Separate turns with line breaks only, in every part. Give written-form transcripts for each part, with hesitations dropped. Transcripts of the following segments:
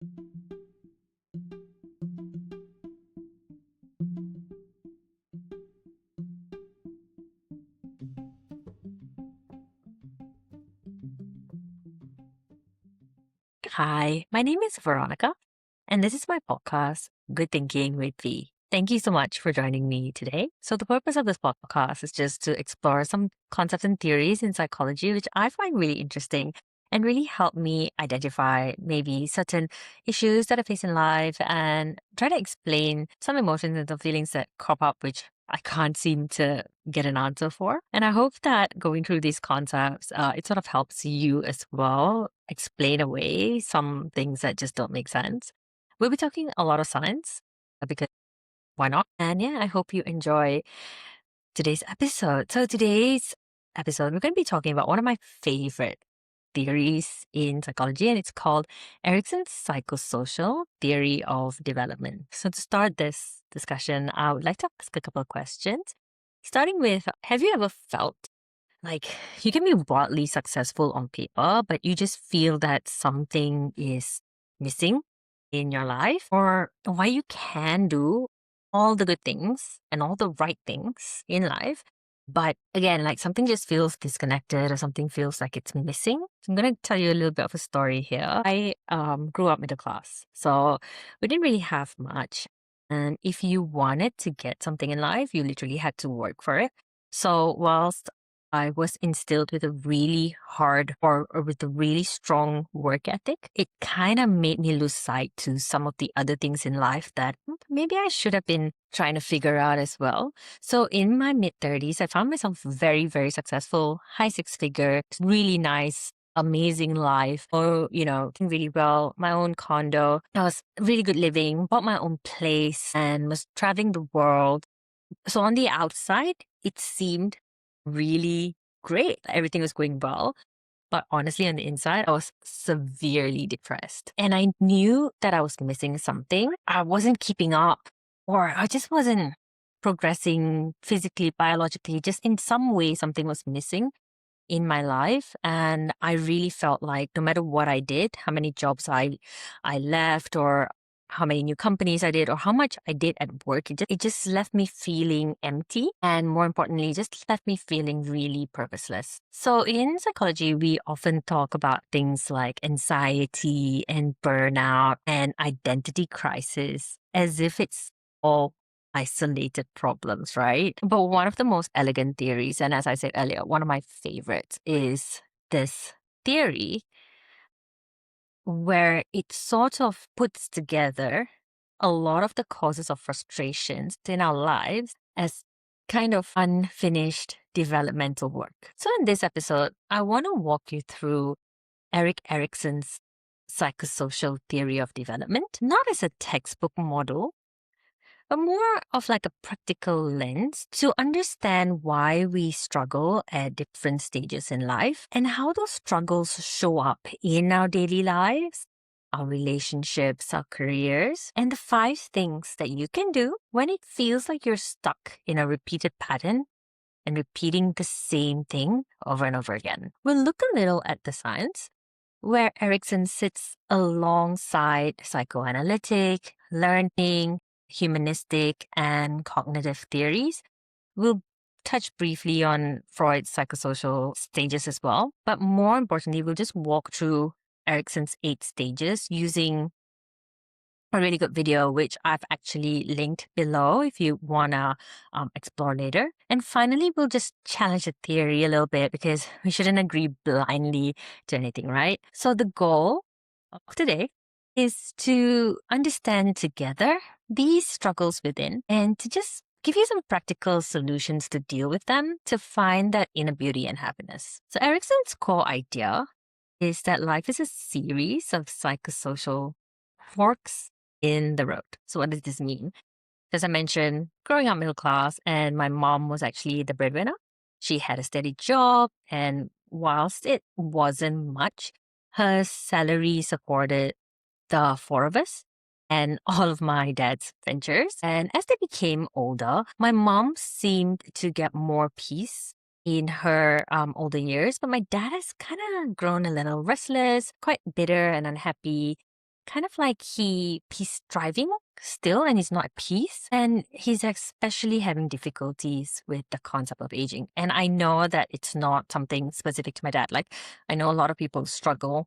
Hi, my name is Veronica, and this is my podcast, Good Thinking with V. Thank you so much for joining me today. So, the purpose of this podcast is just to explore some concepts and theories in psychology, which I find really interesting and really help me identify maybe certain issues that I face in life and try to explain some emotions and some feelings that crop up, which I can't seem to get an answer for. And I hope that going through these concepts, it sort of helps you as well explain away some things that just don't make sense. We'll be talking a lot of science because why not? And yeah, I hope you enjoy today's episode. So, today's episode, we're going to be talking about one of my favorite theories in psychology, and it's called Erickson's Psychosocial Theory of Development. So, to start this discussion, I would like to ask a couple of questions. Starting with, have you ever felt like you can be broadly successful on paper, but you just feel that something is missing in your life, or why you can do all the good things and all the right things in life, but again, like something just feels disconnected or something feels like it's missing? So I'm going to tell you a little bit of a story here. I grew up middle class, so we didn't really have much. And if you wanted to get something in life, you literally had to work for it. So whilst I was instilled with a really hard or with a really strong work ethic, it kind of made me lose sight to some of the other things in life that maybe I should have been trying to figure out as well. So in my mid 30s, I found myself very, very successful, high six figure, really nice, amazing life, or, doing really well, my own condo. I was really good living, bought my own place and was traveling the world. So on the outside, it seemed really great. Everything was going well. But honestly, on the inside, I was severely depressed. And I knew that I was missing something. I wasn't keeping up, or I just wasn't progressing physically, biologically. Just in some way, something was missing in my life. And I really felt like no matter what I did, how many jobs I left, or how many new companies I did, or how much I did at work, it just left me feeling empty. And more importantly, just left me feeling really purposeless. So in psychology, we often talk about things like anxiety and burnout and identity crisis as if it's all isolated problems, right? But one of the most elegant theories, and as I said earlier, one of my favorites is this theory where it sort of puts together a lot of the causes of frustrations in our lives as kind of unfinished developmental work. So in this episode, I want to walk you through Erik Erikson's psychosocial theory of development, not as a textbook model, but more of like a practical lens to understand why we struggle at different stages in life and how those struggles show up in our daily lives, our relationships, our careers, and the 5 things that you can do when it feels like you're stuck in a repeated pattern and repeating the same thing over and over again. We'll look a little at the science, where Erikson sits alongside psychoanalytic, learning, humanistic, and cognitive theories. We'll touch briefly on Freud's psychosocial stages as well, but more importantly, we'll just walk through Erikson's 8 stages using a really good video, which I've actually linked below if you want to explore later. And finally, we'll just challenge the theory a little bit because we shouldn't agree blindly to anything, right? So the goal of today is to understand together these struggles within and to just give you some practical solutions to deal with them to find that inner beauty and happiness. So Erikson's core idea is that life is a series of psychosocial forks in the road. So what does this mean? As I mentioned, growing up middle class, and my mom was actually the breadwinner. She had a steady job, and whilst it wasn't much, her salary supported the 4 of us and all of my dad's ventures. And as they became older, my mom seemed to get more peace in her older years, but my dad has kind of grown a little restless, quite bitter and unhappy, kind of like he's striving still and he's not at peace. And he's especially having difficulties with the concept of aging. And I know that it's not something specific to my dad. Like, I know a lot of people struggle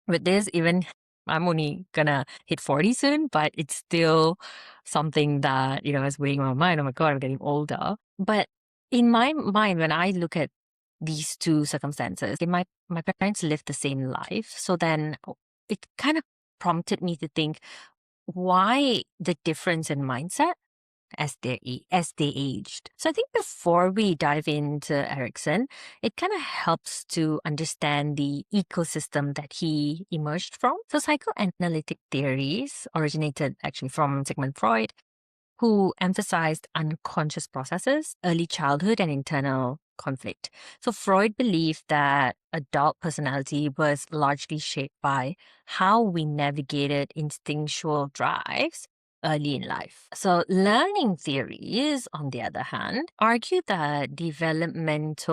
with this. Even I'm only gonna hit 40 soon, but it's still something that, is weighing on my mind. Oh my God, I'm getting older. But in my mind, when I look at these two circumstances, my parents lived the same life. So then it kind of prompted me to think, why the difference in mindset as they aged. So I think before we dive into Erickson, it kind of helps to understand the ecosystem that he emerged from. So psychoanalytic theories originated actually from Sigmund Freud, who emphasized unconscious processes, early childhood, and internal conflict. So Freud believed that adult personality was largely shaped by how we navigated instinctual drives early in life. So learning theories, on the other hand, argue that development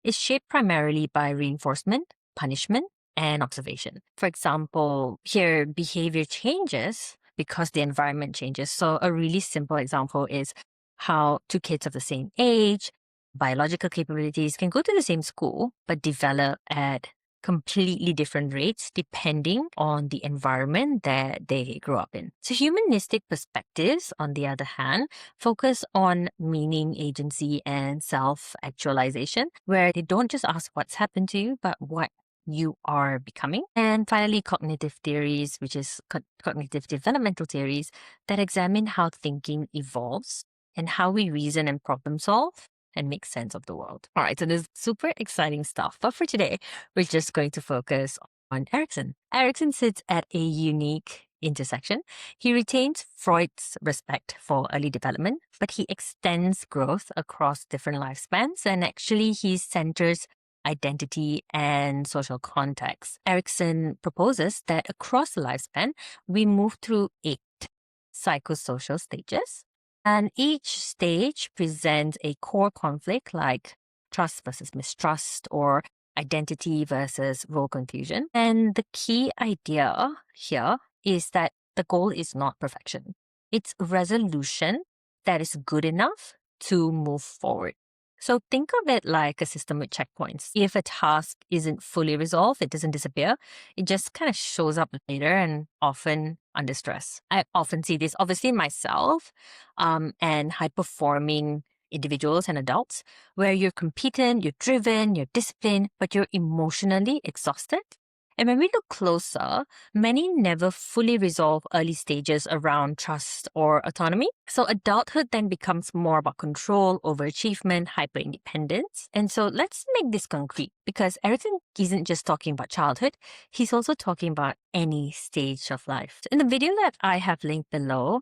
is shaped primarily by reinforcement, punishment, and observation. For example, here behavior changes because the environment changes. So a really simple example is how two kids of the same age, biological capabilities can go to the same school, but develop at completely different rates depending on the environment that they grew up in. So humanistic perspectives, on the other hand, focus on meaning, agency, and self-actualization, where they don't just ask what's happened to you, but what you are becoming. And finally, cognitive theories, which is cognitive developmental theories, that examine how thinking evolves and how we reason and problem solve and make sense of the world. All right, so there's super exciting stuff. But for today, we're just going to focus on Erickson. Erickson sits at a unique intersection. He retains Freud's respect for early development, but he extends growth across different lifespans, and actually he centers identity and social context. Erickson proposes that across the lifespan, we move through 8 psychosocial stages, and each stage presents a core conflict like trust versus mistrust or identity versus role confusion. And the key idea here is that the goal is not perfection. It's resolution that is good enough to move forward. So think of it like a system with checkpoints. If a task isn't fully resolved, it doesn't disappear. It just kind of shows up later and often under stress. I often see this, obviously, myself and high-performing individuals and adults, where you're competent, you're driven, you're disciplined, but you're emotionally exhausted. And when we look closer, many never fully resolve early stages around trust or autonomy. So adulthood then becomes more about control, overachievement, hyper-independence. And so let's make this concrete, because Erickson isn't just talking about childhood, he's also talking about any stage of life. In the video that I have linked below,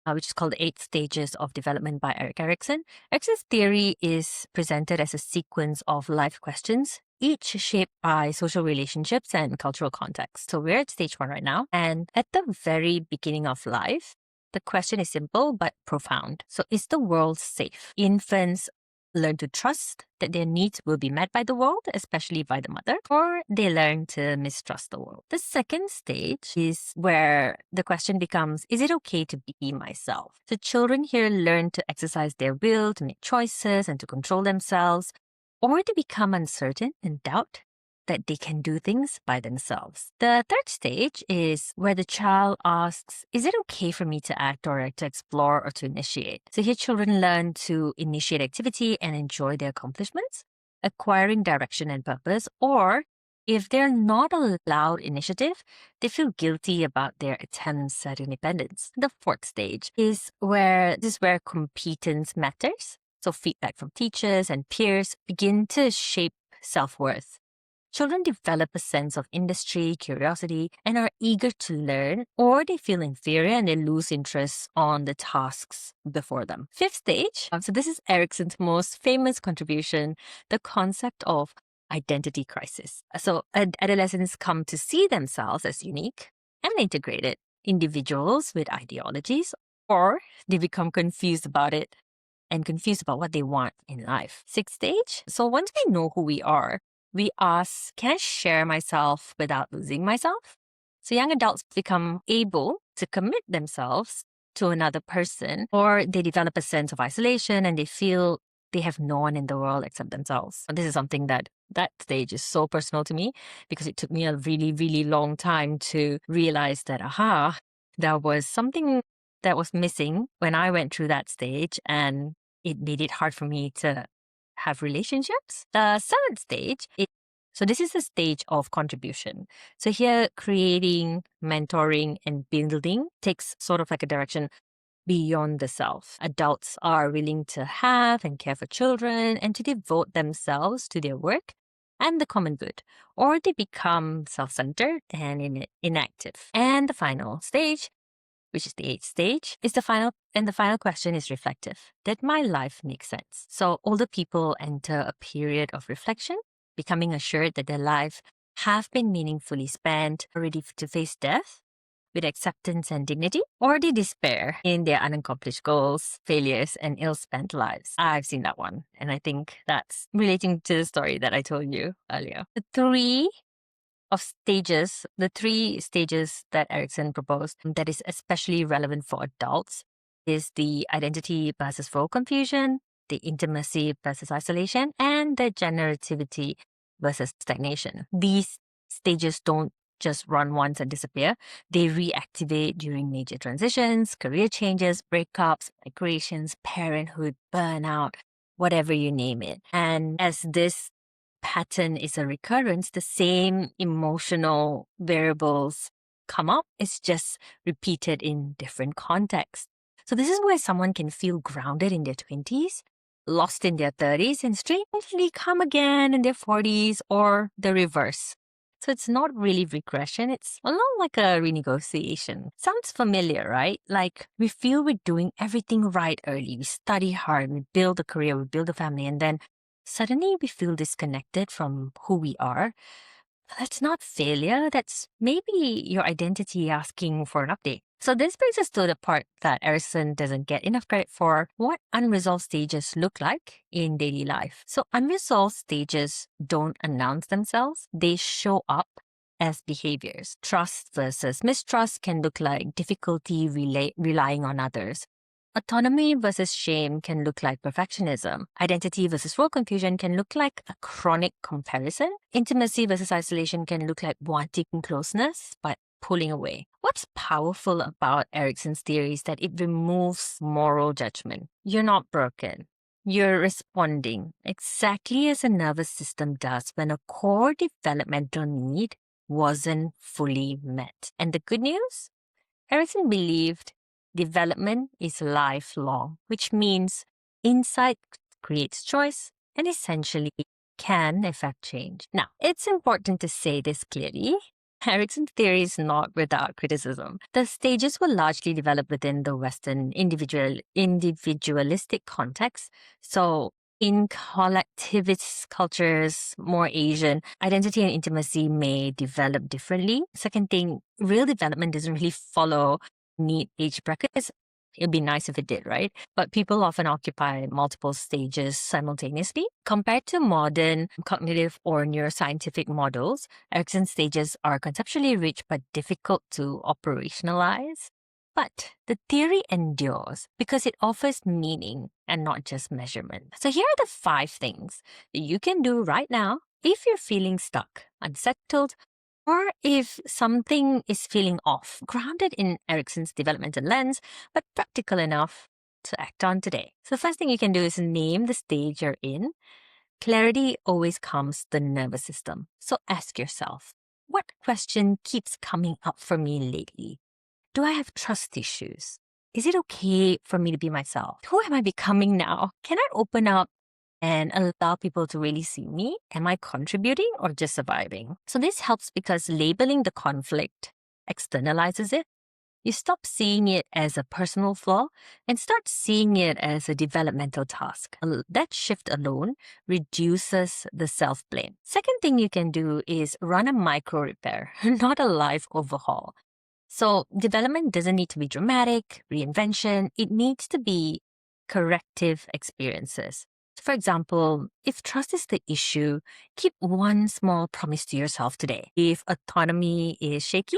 which is called The 8 Stages of Development by Erik Erikson, Erickson's theory is presented as a sequence of life questions, each shaped by social relationships and cultural context. So we're at stage 1 right now. And at the very beginning of life, the question is simple but profound. So is the world safe? Infants learn to trust that their needs will be met by the world, especially by the mother, or they learn to mistrust the world. The second stage is where the question becomes, is it okay to be myself? So children here learn to exercise their will, to make choices, and to control themselves, or they become uncertain and doubt that they can do things by themselves. The third stage is where the child asks, is it okay for me to act or to explore or to initiate? So here children learn to initiate activity and enjoy their accomplishments, acquiring direction and purpose, or if they're not allowed initiative, they feel guilty about their attempts at independence. The fourth stage is where competence matters. So feedback from teachers and peers begin to shape self-worth. Children develop a sense of industry, curiosity, and are eager to learn, or they feel inferior and they lose interest on the tasks before them. Fifth stage, so this is Erickson's most famous contribution, the concept of identity crisis. So adolescents come to see themselves as unique and integrated individuals with ideologies, or they become confused about it and confused about what they want in life. Sixth stage, so once we know who we are, we ask, can I share myself without losing myself? So young adults become able to commit themselves to another person, or they develop a sense of isolation and they feel they have no one in the world except themselves. And this is something that stage is so personal to me because it took me a really, really long time to realize that, there was something that was missing when I went through that stage, and it made it hard for me to have relationships. The seventh stage, so this is the stage of contribution. So here, creating, mentoring, and building takes sort of like a direction beyond the self. Adults are willing to have and care for children and to devote themselves to their work and the common good, or they become self-centered and inactive. And the final stage, which is the eighth stage, is the final question is reflective. Did my life make sense? So older people enter a period of reflection, becoming assured that their life have been meaningfully spent, ready to face death with acceptance and dignity, or they despair in their unaccomplished goals, failures, and ill-spent lives. I've seen that one, and I think that's relating to the story that I told you earlier. The three stages that Erickson proposed that is especially relevant for adults is the identity versus role confusion, the intimacy versus isolation, and the generativity versus stagnation. These stages don't just run once and disappear. They reactivate during major transitions, career changes, breakups, migrations, parenthood, burnout, whatever you name it. And as this pattern is a recurrence, the same emotional variables come up. It's just repeated in different contexts. So this is where someone can feel grounded in their 20s, lost in their 30s, and strangely come again in their 40s, or the reverse. So it's not really regression. It's a lot like a renegotiation. Sounds familiar, right? Like we feel we're doing everything right early. We study hard, we build a career, we build a family, and then suddenly we feel disconnected from who we are. That's not failure. That's maybe your identity asking for an update. So this brings us to the part that Erickson doesn't get enough credit for, what unresolved stages look like in daily life. So unresolved stages don't announce themselves. They show up as behaviors. Trust versus mistrust can look like difficulty relying on others. Autonomy versus shame can look like perfectionism. Identity versus role confusion can look like a chronic comparison. Intimacy versus isolation can look like wanting closeness but pulling away. What's powerful about Erickson's theory is that it removes moral judgment. You're not broken. You're responding exactly as a nervous system does when a core developmental need wasn't fully met. And the good news? Erickson believed development is lifelong, which means insight creates choice and essentially can affect change. Now, it's important to say this clearly. Erickson's theory is not without criticism. The stages were largely developed within the Western individualistic context. So in collectivist cultures, more Asian, identity and intimacy may develop differently. Second thing, real development doesn't really follow neat age brackets. It'd be nice if it did, right? But people often occupy multiple stages simultaneously. Compared to modern cognitive or neuroscientific models, Erickson's stages are conceptually rich but difficult to operationalize. But the theory endures because it offers meaning and not just measurement. So here are the 5 things that you can do right now if you're feeling stuck, unsettled, or if something is feeling off, grounded in Erickson's developmental lens, but practical enough to act on today. So the first thing you can do is name the stage you're in. Clarity always comes the nervous system. So ask yourself, what question keeps coming up for me lately? Do I have trust issues? Is it okay for me to be myself? Who am I becoming now? Can I open up and allow people to really see me? Am I contributing or just surviving? So this helps because labeling the conflict externalizes it. You stop seeing it as a personal flaw and start seeing it as a developmental task. That shift alone reduces the self-blame. Second thing you can do is run a micro repair, not a life overhaul. So development doesn't need to be dramatic, reinvention. It needs to be corrective experiences. For example, if trust is the issue, keep one small promise to yourself today. If autonomy is shaky,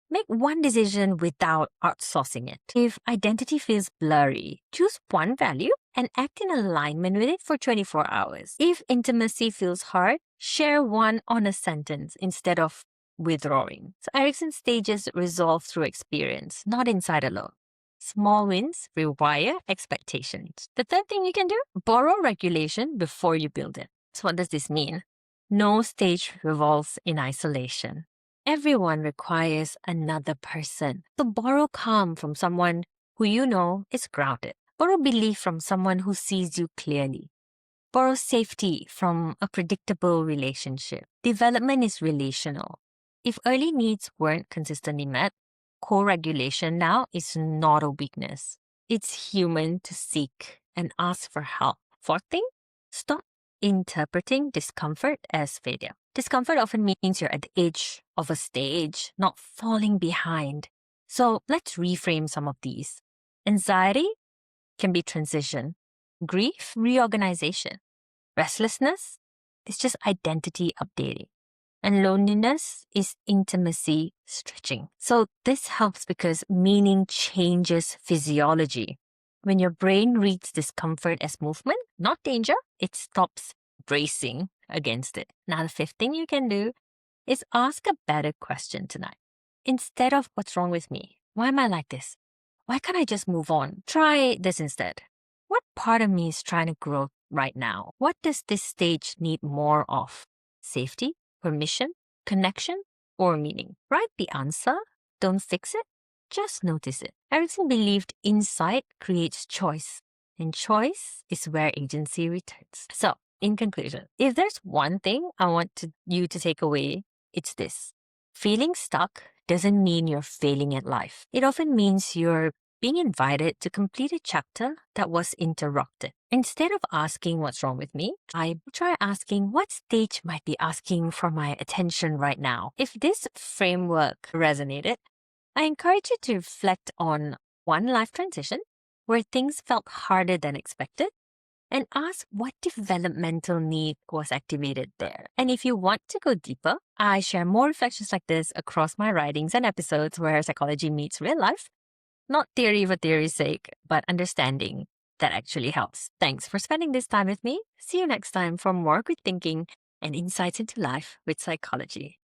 make one decision without outsourcing it. If identity feels blurry, choose one value and act in alignment with it for 24 hours. If intimacy feels hard, share one honest sentence instead of withdrawing. So Erickson stages resolve through experience, not inside alone. Small wins rewire expectations. The third thing you can do, borrow regulation before you build it. So what does this mean? No stage revolves in isolation. Everyone requires another person. So borrow calm from someone who you know is grounded. Borrow belief from someone who sees you clearly. Borrow safety from a predictable relationship. Development is relational. If early needs weren't consistently met, co-regulation now is not a weakness. It's human to seek and ask for help. Fourth thing, stop interpreting discomfort as failure. Discomfort often means you're at the edge of a stage, not falling behind. So let's reframe some of these. Anxiety can be transition. Grief, reorganization. Restlessness is just identity updating. And loneliness is intimacy stretching. So this helps because meaning changes physiology. When your brain reads discomfort as movement, not danger, it stops bracing against it. Now, the fifth thing you can do is ask a better question tonight. Instead of what's wrong with me? Why am I like this? Why can't I just move on? Try this instead. What part of me is trying to grow right now? What does this stage need more of? Safety, permission, connection, or meaning? Write the answer. Don't fix it. Just notice it. Erickson believed insight creates choice, and choice is where agency returns. So, in conclusion, if there's one thing I want you to take away, it's this. Feeling stuck doesn't mean you're failing at life. It often means you're being invited to complete a chapter that was interrupted. Instead of asking what's wrong with me, I try asking what stage might be asking for my attention right now. If this framework resonated, I encourage you to reflect on one life transition where things felt harder than expected and ask what developmental need was activated there. And if you want to go deeper, I share more reflections like this across my writings and episodes where psychology meets real life. Not theory for theory's sake, but understanding that actually helps. Thanks for spending this time with me. See you next time for more good thinking and insights into life with psychology.